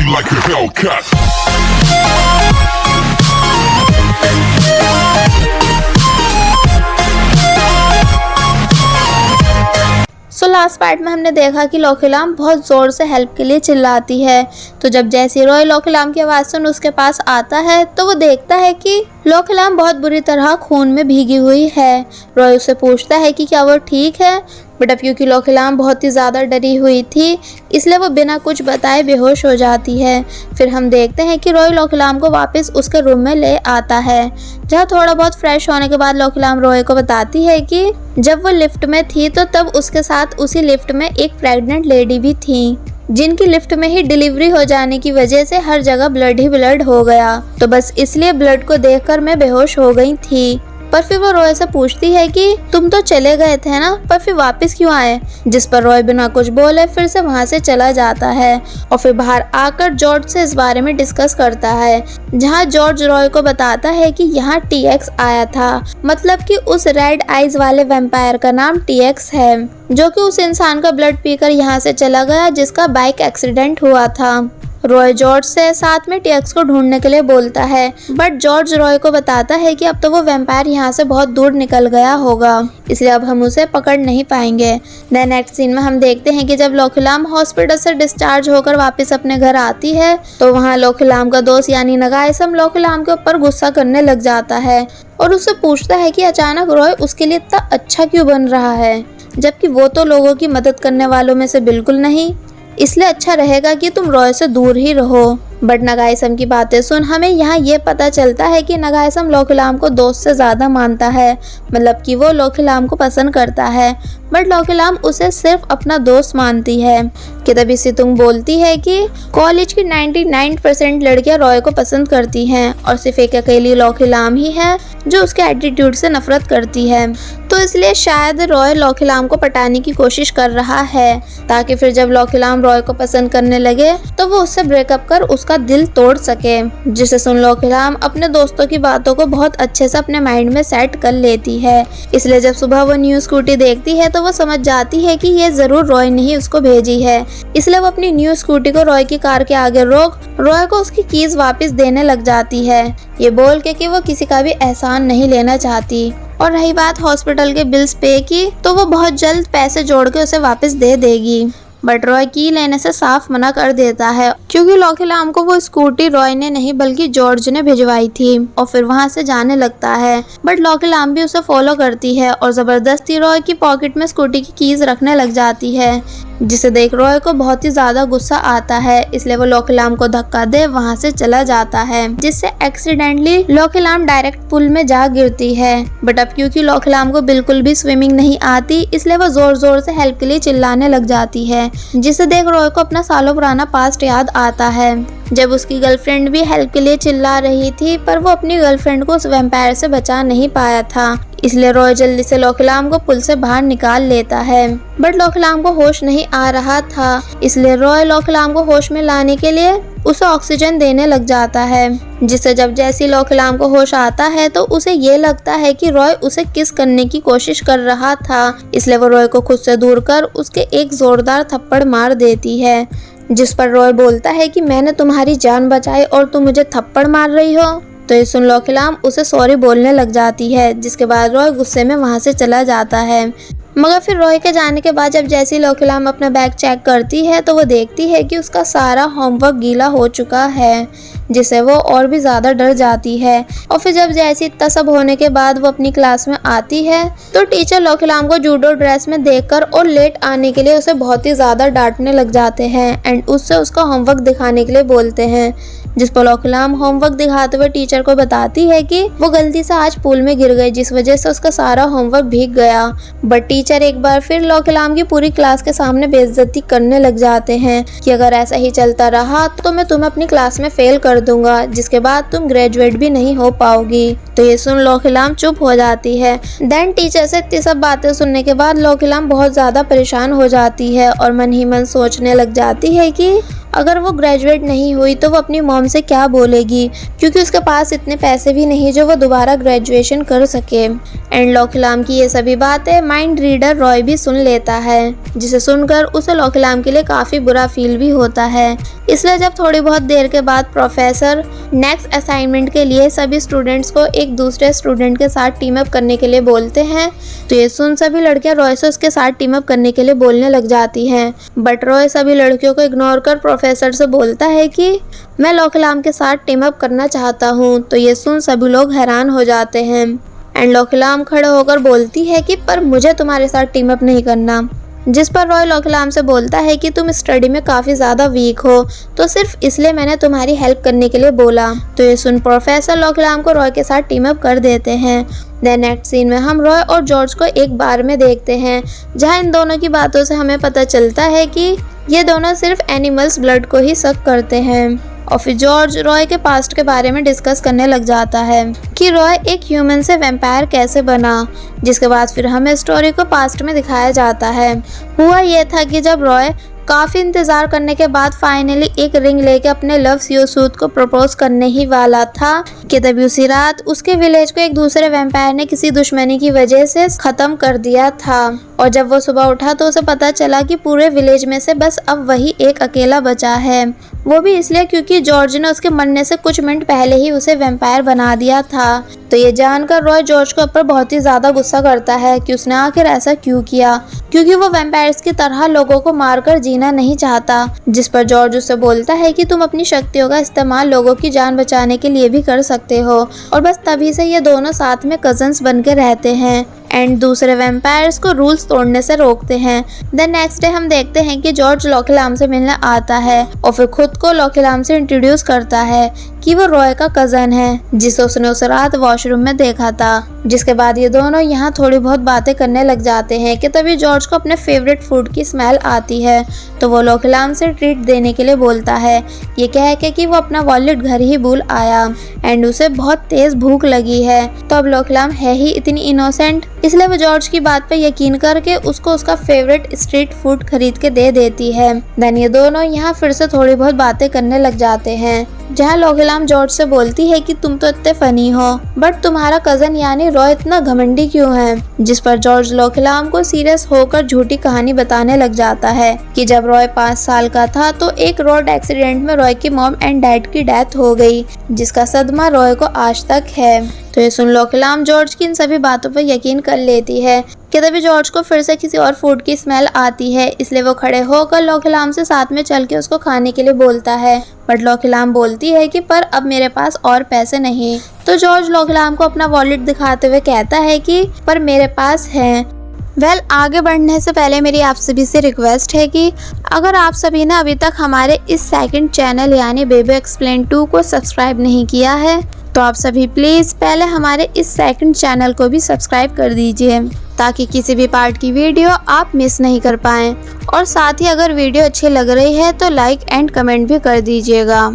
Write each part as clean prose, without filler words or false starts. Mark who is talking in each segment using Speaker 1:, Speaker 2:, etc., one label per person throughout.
Speaker 1: like a Hellcat.
Speaker 2: Last part में हमने देखा कि लोखीलाम बहुत ज़ोर से हेल्प के लिए चिल्लाती है। तो जब जैसे रॉय लोखीलाम की आवाज़ सुन उसके पास आता है तो वो देखता है कि लोखीलाम बहुत बुरी तरह खून में भीगी हुई है। रॉय उससे पूछता है कि क्या वो ठीक है, बट अब क्योंकि लोखीलाम बहुत ही ज़्यादा डरी हुई थी इसलिए वो बिना कुछ बताए बेहोश हो जाती है। फिर हम देखते हैं कि रॉय लोखीलाम को वापस उसके रूम में ले आता है, जहाँ थोड़ा बहुत फ्रेश होने के बाद लोखीलाम रॉय को बताती है कि जब वो लिफ्ट में थी तो तब उसके साथ उसी लिफ्ट में एक प्रेग्नेंट लेडी भी थी, जिनकी लिफ्ट में ही डिलीवरी हो जाने की वजह से हर जगह ब्लड ही ब्लड हो गया, तो बस इसलिए ब्लड को देखकर मैं बेहोश हो गई थी। पर फिर वो रॉय से पूछती है कि तुम तो चले गए थे ना, पर फिर वापस क्यों आए, जिस पर रॉय बिना कुछ बोले फिर से वहां से चला जाता है और फिर बाहर आकर जॉर्ज से इस बारे में डिस्कस करता है, जहां जॉर्ज रॉय को बताता है कि यहाँ TX आया था, मतलब कि उस रेड आइज वाले वैम्पायर का नाम TX है, जो कि उस इंसान का ब्लड पीकर यहाँ से चला गया जिसका बाइक एक्सीडेंट हुआ था। रॉय जॉर्ज से साथ में TX को ढूंढने के लिए बोलता है, बट जॉर्ज रॉय को बताता है कि अब तो वो वैम्पायर यहाँ से बहुत दूर निकल गया होगा, इसलिए अब हम उसे पकड़ नहीं पाएंगे। देन नेक्स्ट सीन में हम देखते हैं कि जब लोखीलाम हॉस्पिटल से डिस्चार्ज होकर वापस अपने घर आती है तो वहाँ लोखीलाम का दोस्त यानी नगाइसम लोखीलाम के ऊपर गुस्सा करने लग जाता है और उससे पूछता है कि अचानक रॉय उसके लिए इतना अच्छा क्यों बन रहा है, जबकि वो तो लोगों की मदद करने वालों में से बिल्कुल नहीं, इसलिए अच्छा रहेगा कि तुम रॉय से दूर ही रहो। बट नगाइसम की बातें सुन हमें यहाँ ये पता चलता है कि नगाइसम लोखीलाम को दोस्त से ज़्यादा मानता है, मतलब कि वो लोखीलाम को पसंद करता है, बट लोखीलाम उसे सिर्फ अपना दोस्त मानती है। कि तभी सितुंग बोलती है कि कॉलेज की 99% लड़कियां रॉय को पसंद करती हैं और सिर्फ एक अकेली लोखीलाम ही है जो उसके एटीट्यूड से नफरत करती है, तो इसलिए शायद रॉय लोखीलाम को पटाने की कोशिश कर रहा है ताकि फिर जब लोखीलाम रॉय को पसंद करने लगे तो वो उससे ब्रेकअप कर उसका दिल तोड़ सके। जिसे सुन लोखीलाम अपने दोस्तों की बातों को बहुत अच्छे से अपने माइंड में सेट कर लेती है, इसलिए जब सुबह वो न्यू स्कूटी देखती है तो वो समझ जाती है कि ये जरूर रॉय ने ही उसको भेजी है, इसलिए वो अपनी न्यू स्कूटी को रॉय की कार के आगे रोक रॉय को उसकी कीज वापस देने लग जाती है, ये बोल के कि वो किसी का भी एहसान नहीं लेना चाहती। और रही बात हॉस्पिटल के बिल्स पे की, तो वो बहुत जल्द पैसे जोड़ के उसे वापस दे देगी, बट रॉय की लेने से साफ मना कर देता है क्योंकि लोखीलाम को वो स्कूटी रॉय ने नहीं बल्कि जॉर्ज ने भिजवाई थी और फिर वहां से जाने लगता है। बट लोखीलाम भी उसे फॉलो करती है और जबरदस्ती रॉय की पॉकेट में स्कूटी की कीज रखने लग जाती है, जिसे देख रॉय को बहुत ही ज्यादा गुस्सा आता है, इसलिए वो लोखीलाम को धक्का दे वहां से चला जाता है, जिससे एक्सीडेंटली लोखीलाम डायरेक्ट पुल में जा गिरती है। बट अब क्योंकि लोखीलाम को बिल्कुल भी स्विमिंग नहीं आती इसलिए वो जोर जोर से हेल्प के लिए चिल्लाने लग जाती है, जिसे देख रॉय को अपना सालों पुराना पास्ट याद आता है, जब उसकी गर्लफ्रेंड भी हेल्प के लिए चिल्ला रही थी पर वो अपनी गर्लफ्रेंड को उस वैम्पायर से बचा नहीं पाया था, इसलिए रॉय जल्दी से लोखीलाम को पुल से बाहर निकाल लेता है। बट लोखीलाम को होश नहीं आ रहा था, इसलिए रॉय लोखीलाम को होश में लाने के लिए उसे ऑक्सीजन देने लग जाता है, जिससे जब जैसी लोखीलाम को होश आता है तो उसे ये लगता है कि रॉय उसे किस करने की कोशिश कर रहा था, इसलिए वो रॉय को खुद से दूर कर उसके एक जोरदार थप्पड़ मार देती है, जिस पर रॉय बोलता है कि मैंने तुम्हारी जान बचाई और तुम मुझे थप्पड़ मार रही हो। तो ये सुन लोखीलाम उसे सॉरी बोलने लग जाती है, जिसके बाद रॉय गुस्से में वहां से चला जाता है। मगर फिर रॉय के जाने के बाद जब जैसी लोखीलाम अपना बैग चेक करती है तो वो देखती है कि उसका सारा होमवर्क गीला हो चुका है, जिससे वो और भी ज़्यादा डर जाती है। और फिर जब जैसी इतना सब होने के बाद वो अपनी क्लास में आती है तो टीचर लोखीलाम को जूडो ड्रेस में देखकर और लेट आने के लिए उसे बहुत ही ज़्यादा डांटने लग जाते हैं एंड उससे उसका होमवर्क दिखाने के लिए बोलते हैं, जिस पर लोखीलाम होमवर्क दिखाते हुए टीचर को बताती है कि वो गलती से आज पूल में गिर गई, जिस वजह से उसका सारा होमवर्क भीग गया। बट टीचर एक बार फिर लोखीलाम की पूरी क्लास के सामने बेइज्जती करने लग जाते हैं कि अगर ऐसा ही चलता रहा तो मैं तुम्हें अपनी क्लास में फेल कर दूंगा, जिसके बाद तुम ग्रेजुएट भी नहीं हो पाओगी। तो ये सुन लोखीलाम चुप हो जाती है। देन टीचर से इतनी सब बातें सुनने के बाद लोखीलाम बहुत ज्यादा परेशान हो जाती है और मन ही मन सोचने लग जाती है कि अगर वो ग्रेजुएट नहीं हुई तो वो अपनी मॉम से क्या बोलेगी, क्योंकि उसके पास इतने पैसे भी नहीं जो वो दोबारा ग्रेजुएशन कर सके। एंड लोखीलाम की ये सभी बातें माइंड रीडर रॉय भी सुन लेता है, जिसे सुनकर उसे लोखीलाम के लिए काफ़ी बुरा फील भी होता है, इसलिए जब थोड़ी बहुत देर के बाद प्रोफेसर नेक्स्ट असाइनमेंट के लिए सभी स्टूडेंट्स को एक दूसरे स्टूडेंट के साथ टीम अप करने के लिए बोलते हैं, तो ये सुन सभी लड़कियां रॉय से उसके साथ टीम अप करने के लिए बोलने लग जाती हैं। बट रॉय सभी लड़कियों को इग्नोर कर प्रोफेसर से बोलता है कि मैं लोकलाम के साथ टीम अप करना चाहता हूँ। तो ये सुन सभी लोग हैरान हो जाते हैं एंड लोकलाम खड़े होकर बोलती है कि पर मुझे तुम्हारे साथ टीम अप नहीं करना। जिस पर रॉय लोकलाम से बोलता है कि तुम स्टडी में काफ़ी ज़्यादा वीक हो, तो सिर्फ इसलिए मैंने तुम्हारी हेल्प करने के लिए बोला। तो ये सुन प्रोफेसर लोकलाम को रॉय के साथ टीम अप कर देते हैं। देन नेक्स्ट सीन में हम रॉय और जॉर्ज को एक बार में देखते हैं, जहां इन दोनों की बातों से हमें पता चलता है कि ये दोनों सिर्फ एनिमल्स ब्लड को ही सक करते हैं। और फिर जॉर्ज रॉय के पास्ट के बारे में डिस्कस करने लग जाता है कि रॉय एक ह्यूमन से वैम्पायर कैसे बना। जिसके बाद फिर हमें स्टोरी को पास्ट में दिखाया जाता है। हुआ ये था कि जब रॉय काफ़ी इंतज़ार करने के बाद फाइनली एक रिंग लेके अपने लव योसूद को प्रपोज करने ही वाला था कि तभी उसी रात उसके विलेज को एक दूसरे वैम्पायर ने किसी दुश्मनी की वजह से ख़त्म कर दिया था। और जब वो सुबह उठा तो उसे पता चला कि पूरे विलेज में से बस अब वही एक अकेला बचा है। वो भी इसलिए क्योंकि जॉर्ज ने उसके मरने से कुछ मिनट पहले ही उसे वैम्पायर बना दिया था। तो ये जानकर रॉय जॉर्ज के ऊपर बहुत ही ज़्यादा गुस्सा करता है कि उसने आखिर ऐसा क्यों किया, क्योंकि वो वैम्पायर्स की तरह लोगों को मारकर जीना नहीं चाहता। जिस पर जॉर्ज उससे बोलता है कि तुम अपनी शक्तियों का इस्तेमाल लोगों की जान बचाने के लिए भी कर सकते हो। और बस तभी से ये दोनों साथ में कजन्स बन के रहते हैं एंड दूसरे वैम्पायर्स को रूल्स तोड़ने से रोकते हैं। देन नेक्स्ट डे हम देखते हैं कि जॉर्ज लोकलाम से मिलने आता है और फिर खुद को लोकलाम से इंट्रोड्यूस करता है कि वो रॉय का कजन है जिसे उसने उस रात वॉशरूम में देखा था। जिसके बाद ये दोनों यहाँ थोड़ी बहुत बातें करने लग जाते हैं कि तभी जॉर्ज को अपने फेवरेट फूड की स्मेल आती है। तो वो लोकलाम से ट्रीट देने के लिए बोलता है, ये कह के कि वो अपना वॉलेट घर ही भूल आया एंड उसे बहुत तेज भूख लगी है। तो अब लोकलाम है ही इतनी इनोसेंट, इसलिए वो जॉर्ज की बात पे यकीन करके उसको उसका फेवरेट स्ट्रीट फूड खरीद के दे देती है। देन ये दोनों यहाँ फिर से थोड़ी बहुत बातें करने लग जाते हैं, जहाँ लोकलाम जॉर्ज से बोलती है कि तुम तो इतने फनी हो, बट तुम्हारा कजन यानी रॉय इतना घमंडी क्यों है। जिस पर जॉर्ज लोकलाम को सीरियस होकर झूठी कहानी बताने लग जाता है कि जब रॉय 5 साल का था तो एक रोड एक्सीडेंट में रॉय की मॉम एंड डैड की डेथ हो गई, जिसका सदमा रॉय को आज तक है। तो ये सुन लोकलाम जॉर्ज की इन सभी बातों पर यकीन कर लेती है कि तभी जॉर्ज को फिर से किसी और फूड की स्मेल आती है, इसलिए वो खड़े होकर लोकलाम से साथ में चल के उसको खाने के लिए बोलता है। बट लोकलाम बोलती है कि पर अब मेरे पास और पैसे नहीं। तो जॉर्ज लोकलाम को अपना वॉलेट दिखाते हुए कहता है कि पर मेरे पास है। आगे बढ़ने से पहले मेरी आप सभी से रिक्वेस्ट है कि अगर आप सभी ने अभी तक हमारे इस सेकंड चैनल यानी बेबी एक्सप्लेन 2 को सब्सक्राइब नहीं किया है, तो आप सभी प्लीज़ पहले हमारे इस सेकंड चैनल को भी सब्सक्राइब कर दीजिए, ताकि किसी भी पार्ट की वीडियो आप मिस नहीं कर पाएँ। और साथ ही अगर वीडियो अच्छी लग रही है तो लाइक एंड कमेंट भी कर दीजिएगा।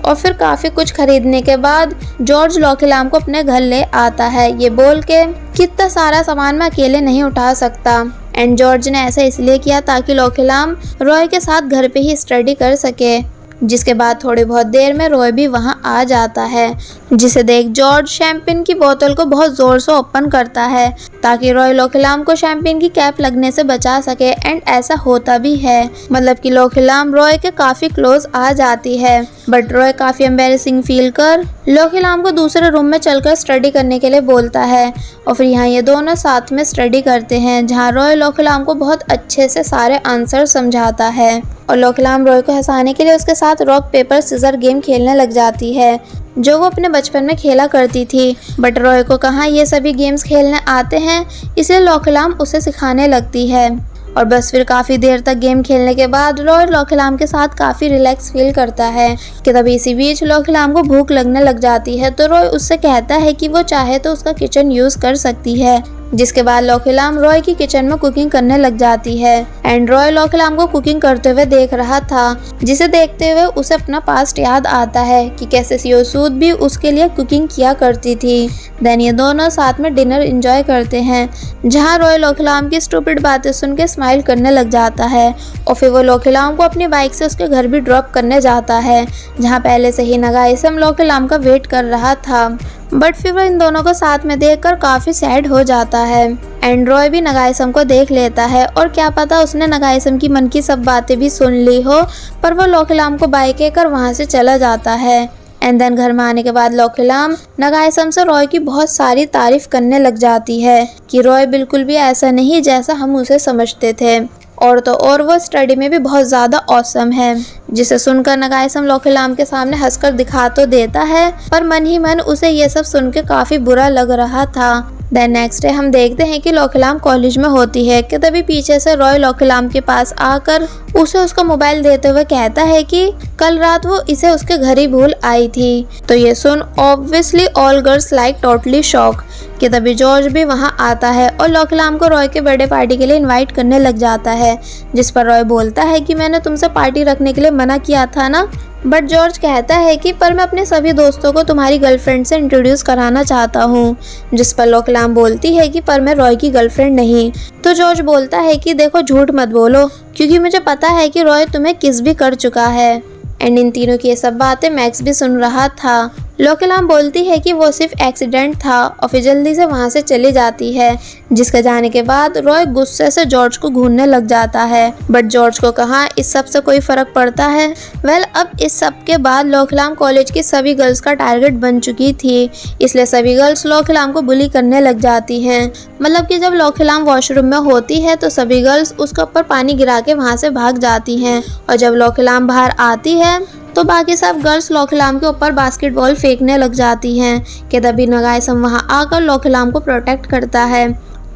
Speaker 2: और फिर काफ़ी कुछ खरीदने के बाद जॉर्ज लोकलाम को अपने घर ले आता है, ये बोल के कि इतना सारा सामान मैं अकेले नहीं उठा सकता। एंड जॉर्ज ने ऐसा इसलिए किया ताकि लोकलाम रॉय के साथ घर पे ही स्टडी कर सके। जिसके बाद थोड़ी बहुत देर में रॉय भी वहां आ जाता है, जिसे देख जॉर्ज शैंपेन की बोतल को बहुत जोर से ओपन करता है ताकि रॉय लोकलाम को शैंपेन की कैप लगने से बचा सके। एंड ऐसा होता भी है, मतलब कि लोकलाम रॉय के काफ़ी क्लोज आ जाती है। बट रॉय काफ़ी एम्बेरसिंग फील कर लोकलाम को दूसरे रूम में चलकर स्टडी करने के लिए बोलता है। और फिर यहाँ ये दोनों साथ में स्टडी करते हैं, जहाँ रॉय लोकलाम को बहुत अच्छे से सारे आंसर समझाता है। और लोकलाम रॉय को हंसाने के लिए उसके साथ रॉक पेपर सीजर गेम खेलने लग जाती है, जो वो अपने बचपन में खेला करती थी। बट रॉय को कहाँ ये सभी गेम्स खेलने आते हैं, इसलिए लोकलाम उसे सिखाने लगती है। और बस फिर काफ़ी देर तक गेम खेलने के बाद रॉय लोकलाम के साथ काफ़ी रिलैक्स फील करता है कि तभी इसी बीच लोकलाम को भूख लगने लग जाती है। तो रॉय उससे कहता है कि वो चाहे तो उसका किचन यूज़ कर सकती है। जिसके बाद लोकलाम रॉय की किचन में कुकिंग करने लग जाती है। एंड रॉय लोकलाम को कुकिंग करते हुए देख रहा था, जिसे देखते हुए उसे अपना पास्ट याद आता है कि कैसे योसूद भी उसके लिए कुकिंग किया करती थी। देन ये दोनों साथ में डिनर एंजॉय करते हैं, जहां रॉय लोकलाम की स्टूपिड बातें सुन के स्माइल करने लग जाता है। और फिर वो लोकलाम को अपनी बाइक से उसके घर भी ड्रॉप करने जाता है, जहां पहले से ही नगाइसम लोकलाम का वेट कर रहा था। बट फिर वो इन दोनों को साथ में देखकर काफी सैड हो जाता है। एंड रॉय भी नगाइसम को देख लेता है और क्या पता उसने नगाइसम की मन की सब बातें भी सुन ली हो, पर वो लोकेलाम को बाय कहकर वहाँ से चला जाता है। एंड देन घर में आने के बाद लोकेलाम नगाइसम से रॉय की बहुत सारी तारीफ करने लग जाती है कि रॉय बिल्कुल भी ऐसा नहीं जैसा हम उसे समझते थे, और तो और वो स्टडी में भी बहुत ज़्यादा ऑसम है। जिसे सुनकर नगाइसम लोकेलाम के सामने हंसकर दिखा तो देता है, पर मन ही मन उसे ये सब सुन के काफ़ी बुरा लग रहा था। देन नेक्स्ट डे हम देखते हैं कि लोकेलाम कॉलेज में होती है कि तभी पीछे से रॉय लोकेलाम के पास आकर उसे उसका मोबाइल देते हुए कहता है कि कल रात वो इसे उसके घर ही भूल आई थी। तो ये सुन obviously all girls like totally shock कि तभी जॉर्ज भी वहाँ आता है और लोकेलाम को रॉय के बर्थडे पार्टी के लिए इनवाइट करने लग जाता है, जिस पर रॉय बोलता है कि मैंने तुमसे पार्टी रखने के लिए मना किया था ना। बट जॉर्ज कहता है कि पर मैं अपने सभी दोस्तों को तुम्हारी गर्लफ्रेंड से इंट्रोड्यूस कराना चाहता हूँ, जिस पर लोकेलाम बोलती है कि पर मैं रॉय की गर्लफ्रेंड नहीं। तो जॉर्ज बोलता है कि देखो झूठ मत बोलो, क्योंकि मुझे पता है कि रॉय तुम्हें किस भी कर चुका है। एंड इन तीनों की ये सब बातें मैक्स भी सुन रहा था। लोकेलाम बोलती है कि वो सिर्फ एक्सीडेंट था और फिर जल्दी से वहाँ से चली जाती है, जिसके जाने के बाद रॉय गुस्से से जॉर्ज को घूरने लग जाता है। बट जॉर्ज को कहाँ इस सब से कोई फर्क पड़ता है। वेल अब इस सब के बाद लोकेलाम कॉलेज की सभी गर्ल्स का टारगेट बन चुकी थी, इसलिए सभी गर्ल्स लोकेलाम को बुली करने लग जाती हैं। मतलब कि जब लोकेलाम वॉशरूम में होती है तो सभी गर्ल्स उसके ऊपर पानी गिरा के वहाँ से भाग जाती हैं, और जब लोकेलाम बाहर आती है तो बाकी सब गर्ल्स लोकेलाम के ऊपर बास्केटबॉल फेंकने लग जाती हैं कि तभी नगाइसम वहाँ आकर लोकेलाम को प्रोटेक्ट करता है।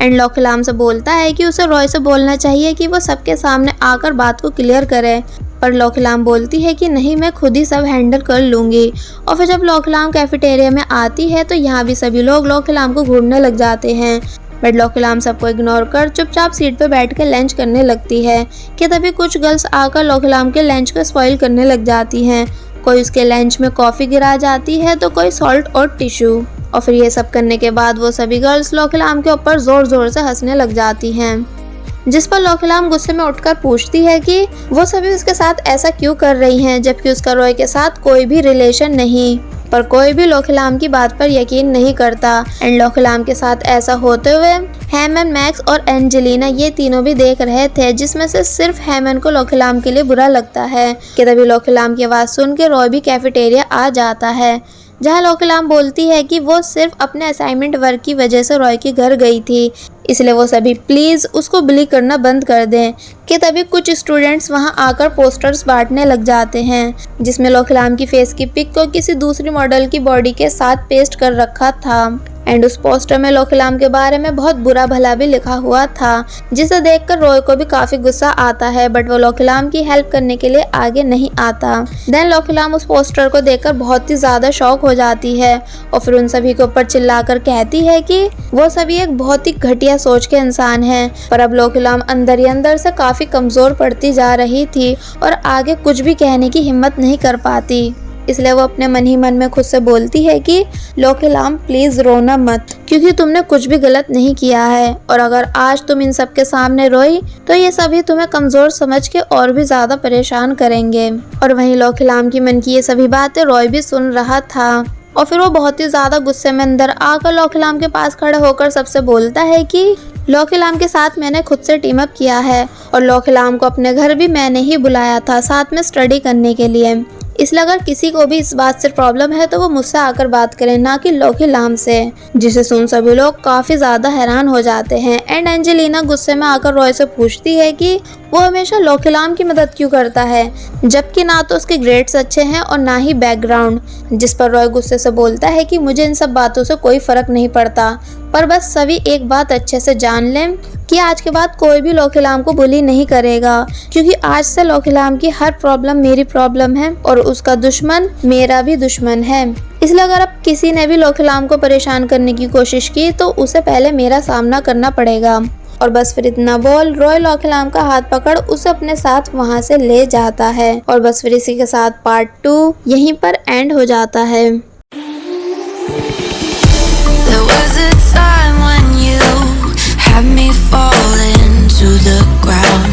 Speaker 2: एंड लोकेलाम से बोलता है कि उसे रॉय से बोलना चाहिए कि वो सबके सामने आकर बात को क्लियर करे, पर लोकेलाम बोलती है कि नहीं मैं खुद ही सब हैंडल कर लूँगी। और फिर जब लोकेलाम कैफेटेरिया में आती है तो यहाँ भी सभी लोग लोकेलाम को घूरने लग जाते हैं, बट लोकेलाम सबको इग्नोर कर चुपचाप सीट पर बैठ कर लंच करने लगती है कि तभी कुछ गर्ल्स आकर लोकेलाम के लंच को स्पॉइल करने लग जाती हैं। कोई उसके लंच में कॉफ़ी गिरा जाती है तो कोई सॉल्ट और टिश्यू। और फिर ये सब करने के बाद वो सभी गर्ल्स लोकेलाम के ऊपर ज़ोर ज़ोर से हंसने लग जाती हैं, जिस पर लोकेलाम गुस्से में उठकर पूछती है कि वो सभी उसके साथ ऐसा क्यों कर रही हैं, जबकि उसका रॉय के साथ कोई भी रिलेशन नहीं। पर कोई भी लोकेलाम की बात पर यकीन नहीं करता। एंड लोकेलाम के साथ ऐसा होते हुए हेमन, मैक्स और एंजेलिना ये तीनों भी देख रहे थे, जिसमें से सिर्फ हेमन को लोकेलाम के लिए बुरा लगता है कि तभी लोकेलाम की आवाज़ सुन के रॉय भी कैफेटेरिया आ जाता है, जहाँ लोकेलाम बोलती है कि वो सिर्फ अपने असाइनमेंट वर्क की वजह से रॉय के घर गई थी, इसलिए वो सभी प्लीज़ उसको बुली करना बंद कर दें। कि तभी कुछ स्टूडेंट्स वहां आकर पोस्टर्स बांटने लग जाते हैं, जिसमें लोकेलाम की फेस की पिक को किसी दूसरी मॉडल की बॉडी के साथ पेस्ट कर रखा था। एंड उस पोस्टर में लोकेलाम के बारे में बहुत बुरा भला भी लिखा हुआ था, जिसे देखकर रॉय को भी काफी गुस्सा आता है, बट वो लोकेलाम की हेल्प करने के लिए आगे नहीं आता। देन लोकेलाम उस पोस्टर को देखकर बहुत ही ज्यादा शॉक हो जाती है और फिर उन सभी के ऊपर चिल्लाकर कहती है कि वो सभी एक बहुत ही घटिया सोच के इंसान हैं। पर अब लोकेलाम अंदर ही अंदर से काफी कमजोर पड़ती जा रही थी और आगे कुछ भी कहने की हिम्मत नहीं कर पाती, इसलिए वो अपने मन ही मन में खुद से बोलती है कि लोकेलाम प्लीज रोना मत, क्योंकि तुमने कुछ भी गलत नहीं किया है, और अगर आज तुम इन सब के सामने रोई तो ये सभी तुम्हें कमजोर समझ के और भी ज्यादा परेशान करेंगे। और वहीं लोकेलाम की मन की ये सभी बातें रॉय भी सुन रहा था और फिर वो बहुत ही ज्यादा गुस्से में अंदर आकर लोकेलाम के पास खड़ा होकर सबसे बोलता है कि लोकेलाम के साथ मैंने खुद से टीम अप किया है और लोकेलाम को अपने घर भी मैंने ही बुलाया था साथ में स्टडी करने के लिए, इसलिए अगर किसी को भी इस बात से प्रॉब्लम है तो वो मुझसे आकर बात करें, ना कि लोकेलाम से। जिसे सुन सभी लोग काफी ज्यादा हैरान हो जाते हैं। एंड एंजेलिना गुस्से में आकर रॉय से पूछती है कि वो हमेशा लोकेलाम की मदद क्यों करता है, जबकि ना तो उसके ग्रेड्स अच्छे हैं और ना ही बैकग्राउंड। जिस पर रॉय गुस्से से बोलता है कि मुझे इन सब बातों से कोई फर्क नहीं पड़ता, पर बस सभी एक बात अच्छे से जान लें कि आज के बाद कोई भी लोकेलाम को बुली नहीं करेगा, क्योंकि आज से लोकेलाम की हर प्रॉब्लम मेरी प्रॉब्लम है और उसका दुश्मन मेरा भी दुश्मन है। इसलिए अगर अब किसी ने भी लोकेलाम को परेशान करने की कोशिश की तो उसे पहले मेरा सामना करना पड़ेगा। और बस फिर इतना बोल रॉय लोकेलाम का हाथ पकड़ उसे अपने साथ वहां से ले जाता है। और बस फिर इसी के साथ पार्ट 2 यहीं पर एंड हो जाता है।
Speaker 1: There was a time when you had me falling to the ground.